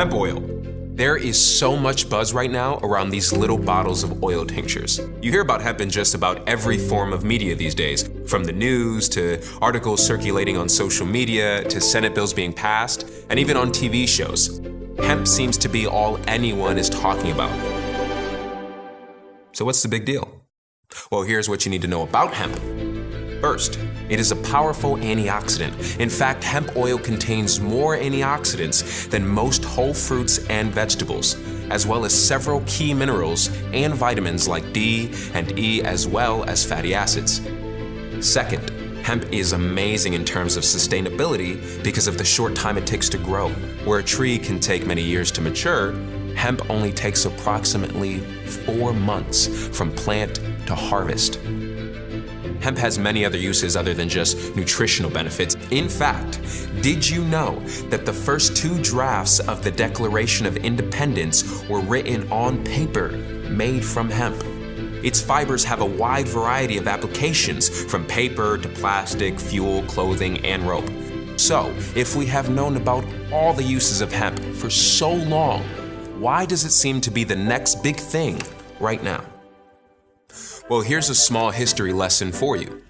Hemp oil. There is so much buzz right now around these little bottles of oil tinctures. You hear about hemp in just about every form of media these days, from the news to articles circulating on social media to Senate bills being passed, and even on TV shows. Hemp seems to be all anyone is talking about. So what's the big deal? Well, here's what you need to know about hemp. First, it is a powerful antioxidant. In fact, hemp oil contains more antioxidants than most whole fruits and vegetables, as well as several key minerals and vitamins like D and E, as well as fatty acids. Second, hemp is amazing in terms of sustainability because of the short time it takes to grow. Where a tree can take many years to mature, hemp only takes approximately 4 months from plant to harvest. Hemp has many other uses other than just nutritional benefits. In fact, did you know that the first 2 drafts of the Declaration of Independence were written on paper made from hemp? Its fibers have a wide variety of applications, from paper to plastic, fuel, clothing, and rope. So, if we have known about all the uses of hemp for so long, why does it seem to be the next big thing right now? Well, here's a small history lesson for you.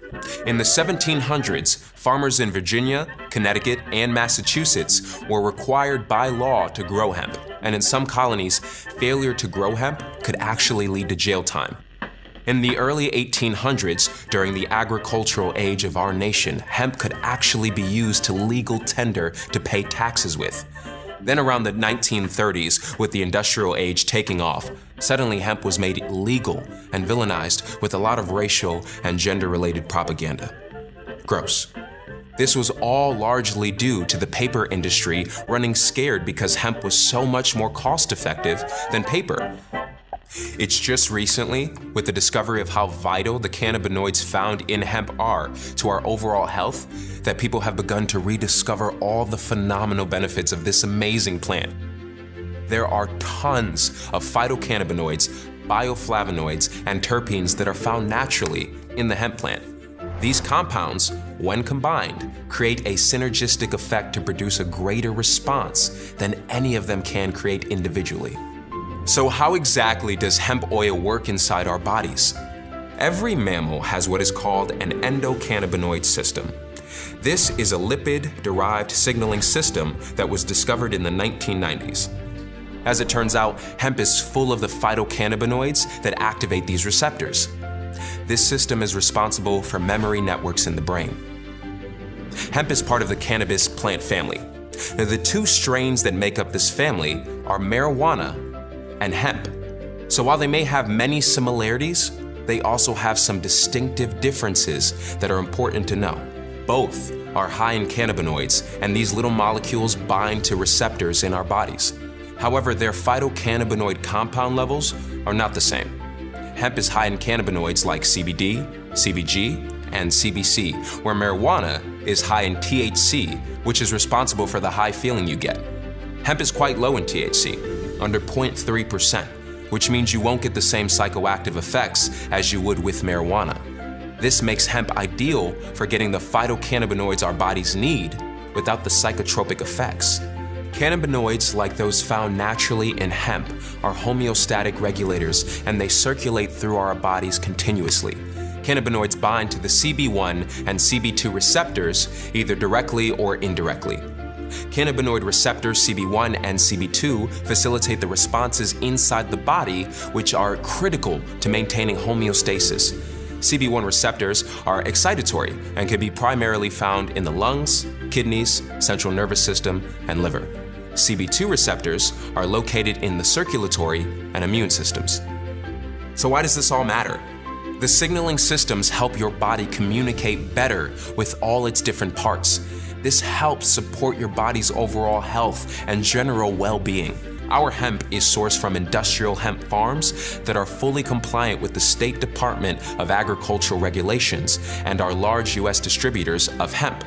In the 1700s, farmers in Virginia, Connecticut, and Massachusetts were required by law to grow hemp, and in some colonies, failure to grow hemp could actually lead to jail time. In the early 1800s, during the agricultural age of our nation, hemp could actually be used to legal tender to pay taxes with. Then around the 1930s, with the industrial age taking off, suddenly hemp was made illegal and villainized with a lot of racial and gender-related propaganda. Gross. This was all largely due to the paper industry running scared because hemp was so much more cost-effective than paper. It's just recently, with the discovery of how vital the cannabinoids found in hemp are to our overall health, that people have begun to rediscover all the phenomenal benefits of this amazing plant. There are tons of phytocannabinoids, bioflavonoids, and terpenes that are found naturally in the hemp plant. These compounds, when combined, create a synergistic effect to produce a greater response than any of them can create individually. So how exactly does hemp oil work inside our bodies? Every mammal has what is called an endocannabinoid system. This is a lipid-derived signaling system that was discovered in the 1990s. As it turns out, hemp is full of the phytocannabinoids that activate these receptors. This system is responsible for memory networks in the brain. Hemp is part of the cannabis plant family. Now, the 2 strains that make up this family are marijuana and hemp. So while they may have many similarities, they also have some distinctive differences that are important to know. Both are high in cannabinoids, and these little molecules bind to receptors in our bodies. However, their phytocannabinoid compound levels are not the same. Hemp is high in cannabinoids like CBD, CBG, and CBC, where marijuana is high in THC, which is responsible for the high feeling you get. Hemp is quite low in THC, under 0.3%, which means you won't get the same psychoactive effects as you would with marijuana. This makes hemp ideal for getting the phytocannabinoids our bodies need without the psychotropic effects. Cannabinoids, like those found naturally in hemp, are homeostatic regulators, and they circulate through our bodies continuously. Cannabinoids bind to the CB1 and CB2 receptors either directly or indirectly. Cannabinoid receptors CB1 and CB2 facilitate the responses inside the body, which are critical to maintaining homeostasis. CB1 receptors are excitatory and can be primarily found in the lungs, kidneys, central nervous system, and liver. CB2 receptors are located in the circulatory and immune systems. So why does this all matter? The signaling systems help your body communicate better with all its different parts. This helps support your body's overall health and general well-being. Our hemp is sourced from industrial hemp farms that are fully compliant with the State Department of Agricultural regulations and are large U.S. distributors of hemp,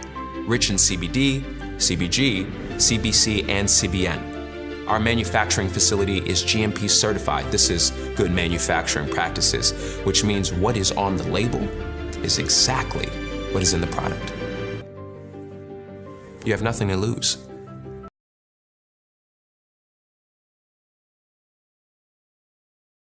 rich in CBD, CBG, CBC, and CBN. Our manufacturing facility is GMP certified. This is good manufacturing practices, which means what is on the label is exactly what is in the product. You have nothing to lose.